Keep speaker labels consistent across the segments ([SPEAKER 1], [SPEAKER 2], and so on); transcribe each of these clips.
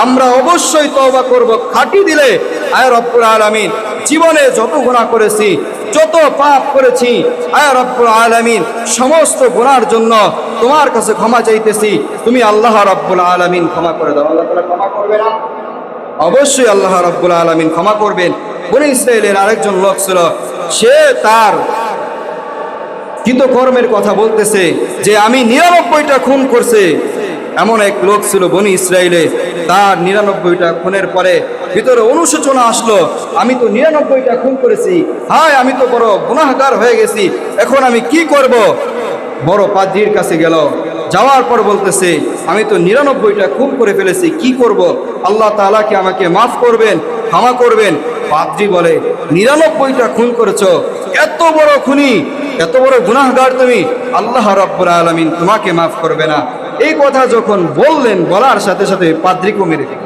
[SPEAKER 1] আমরা অবশ্যই তওবা করব খাঁটি দিলে। আয় রব্বুল আলামিন, জীবনে যত গুনাহ করেছি, যত পাপ করেছি, আয় রব্বুল আলামিন, সমস্ত গুনার জন্য তোমার কাছে ক্ষমা চাইতেছি। তুমি আল্লাহ রব্বুল আলামিন ক্ষমা করে দাও। আল্লাহ তাআলা ক্ষমা করবে না? অবশ্যই আল্লাহ রব্বুল আলামিন ক্ষমা করবেন। বনী ইসরাইলের আরেকজন লোক ছিল, সে তার কৃতকর্মের কথা বলতেছে যে আমি 99টা খুন করছে। এমন এক লোক ছিল বনী ইসরাইলে, তার 99টা খুনের পরে ভিতরে অনুশোচনা আসলো, আমি তো 99টা খুন করেছি, হায় আমি তো বড় গুনাহগার হয়ে গেছি, এখন আমি কি করব? বড় পাদ্রীর কাছে গেল, যাওয়ার পর বলতেছে আমি তো 99টা খুন করে ফেলেছি, কি করব? আল্লাহ তাআলা কি আমাকে মাফ করবেন, ক্ষমা করবেন? পাদ্রী বলে 99টা খুন করেছো, এত বড় খুনি, এত বড় গুনাহগার তুমি, আল্লাহ রাব্বুল আলামিন তোমাকে মাফ করবে না। এই কথা যখন বললেন, বলার সাথে সাথে পাদ্রীকে মেরে দিল।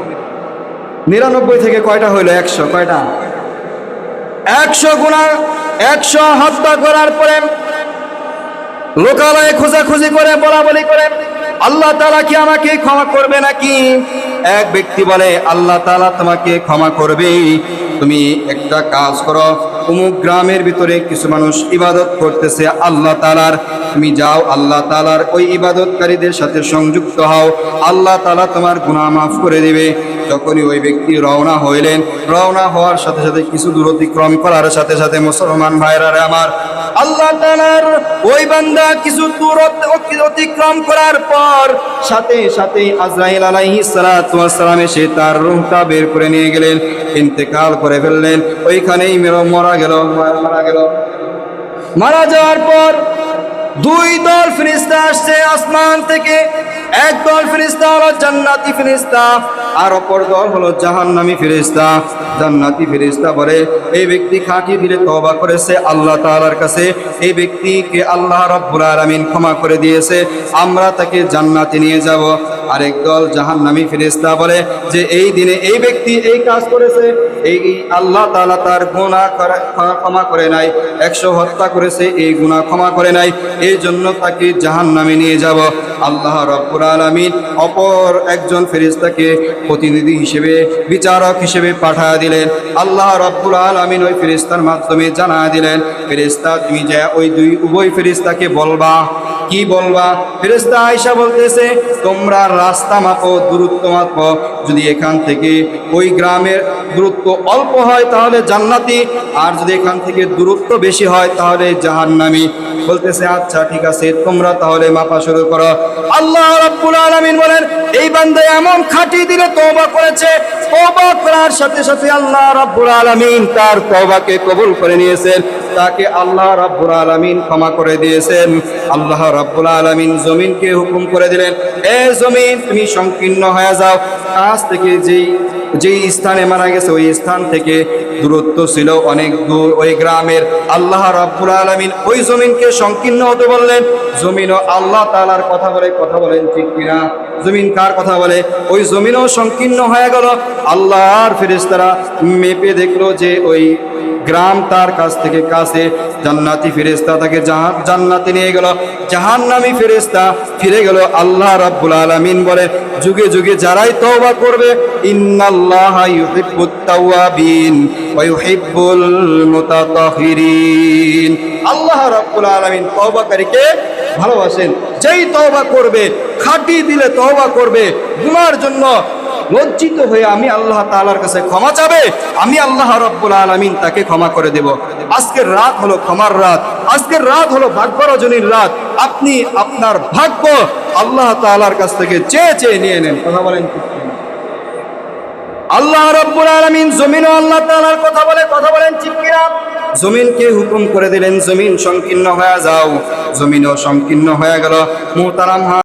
[SPEAKER 1] 99 থেকে কয়টা হইল? 100। কয়টা? 100 গুনাহ, 100 হত্যা করার পরে লোকালয়ে খোঁজাখুঁজি করে, বলাবলি করে, আল্লাহ তাআলা কি আমাকে ক্ষমা করবে নাকি? এক ব্যক্তি বলে আল্লাহ তাআলা তোমাকে ক্ষমা করবে। তুমি একটা কাজ করো, অমুক গ্রামের ভিতরে কিছু মানুষ ইবাদত করতেছে আল্লাহ তাআলার, তুমি যাও আল্লাহ তাআলার ওই ইবাদতকারীদের সাথে সংযুক্ত হও, আল্লাহ তাআলা তোমার গুনাহ মাফ করে দিবে। যখনই ওই ব্যক্তি রওনা হইলেন, রওনা হওয়ার সাথে সাথে কিছু দূর অতিক্রম করার সাথে সাথে মুসলমান ভাইরা আমার, আল্লাহ তাআলার ওই বান্দা কিছু দূর অতিক্রম করার পর সাথে সাথে আজরাইল আলাইহিস সালাতু ওয়াস সালাম এসে তার রূহটা বের করে নিয়ে গেলেন, ইন্তেকাল করে ফেললেন। ওইখানেই মারা গেল। মারা যাওয়ার পর দুই দল ফেরেশতা আসছে আসমান থেকে। এক দল ফেরেশতা হলো জান্নাতি ফেরেশতা, আর অপর দল হলো জাহান্নামী ফেরেশতা। জান্নাতি ফেরেশতা বলে এই ব্যক্তি খাঁটি দিলে তওবা করেছে আল্লাহ তাআলার কাছে, এই ব্যক্তিকে আল্লাহ রাব্বুল আলামিন ক্ষমা করে দিয়েছে, আমরা তাকে জান্নাতে নিয়ে যাব। আরেক দল জাহান্নামী ফেরেশতা বলে যে এই দিনে এই ব্যক্তি এই কাজ করেছে, এই আল্লাহ তাআলা তার গুনাহ ক্ষমা করে নাই, 100 হত্যা করেছে, এই গুনাহ ক্ষমা করে নাই, এই জন্য তাকে জাহান্নামে নিয়ে যাব। আল্লাহ রাব্বুল আলামিন অপর একজন ফেরেশতাকে প্রতিনিধি হিসেবে, বিচারক হিসেবে পাঠিয়ে দিলেন। আল্লাহ রাব্বুল আলামিন ওই ফেরেশতার মাধ্যমে জানা দিলেন, ফেরেশতা তুমি যা ওই উভয় ফেরেশতাকে বলবা। কি বলবা? ফেরেশতা আয়েশা বলতেছে তোমরা রাস্তা মাপো, দূরত্ব মাপো, যদি এখান থেকে ওই গ্রামের দূরত্ব অল্প হয় তাহলে জান্নাতি, আর যদি এখান থেকে দূরত্ব বেশি হয় তাহলে জাহান্নামী। বলতেছে আচ্ছা ঠিক আছে, তোমরা তাহলে মাপা শুরু করো। আল্লাহ রাব্বুল আলামিন বলেন এই বান্দা এমন খাঁটি দিলে তওবা করেছে, তওবা করার সাথে সাথে আল্লাহ রাব্বুল আলামিন তার তওবাকে কবুল করে নিয়েছেন, তাকে আল্লাহ রাব্বুল আলামিন ক্ষমা করে দিয়েছেন। আল্লাহ রাব্বুল আলামিন জমিনকে হুকুম করে দিলেন, এ জমিন তুমি সংকীর্ণ হয়ে যাও। কাছ থেকে যেই স্থানে মারা গেছে ওই স্থান থেকে দূরত্ব ছিল অনেক দূর ওই গ্রামের, আল্লাহ রাব্বুল আলামিন ওই জমিনকে সংকীর্ণ হতে বললেন। জমিনও আল্লাহ তাআলার কথা বলে, কথা বলেন ঠিক কিনা? জমিন কার কথা বলে? ওই জমিনও সংকীর্ণ হয়ে গেল। আল্লাহর ফেরেশতারা মেপে দেখলো যে ওই গ্রাম তার কাছ থেকে কাছে। জান্নাতি ফেরেশতা তাকে জান্নাতে নিয়ে গেল, জাহান্নামী ফেরেশতা ফিরে গেল। আল্লাহ রাব্বুল আলামিন বলে যুগে যুগে যারাই তওবা করবে, ইন্নাল্লাহা ইউহিব্বুত তাওয়াবিন ওয়া ইউহিব্বুল মুতাতাহহিরিন। আল্লাহ রাব্বুল আলামিন তওবাকারীকে ভালোবাসেন। যেই তওবা করবে, খাঁটি দিলে তওবা করবে, গুনার জন্য লজ্জিত হয়ে আমি আল্লাহ তাআলার কাছে ক্ষমা চাবে, আমি আল্লাহ রাব্বুল আলামিন তাকে ক্ষমা করে দেব। আজকের রাত হলো ক্ষমার রাত, আজকের রাত হলো ভাগ্য রজনীর রাত। আপনি আপনার ভাগ্য আল্লাহ তাআলার কাছ থেকে চেয়ে চেয়ে নিয়ে নেন। কথা বলেন আল্লাহ রাব্বুল আলামিন জমিনও আল্লাহ তাআলার কথা বলে, কথা বলেন ঠিক কিনা? জমিনকে হুকুম করে দিলেন জমিন সংকীর্ণ হয়ে যাও, জমিনও সংকীর্ণ হয়ে গেল। মুহতারাম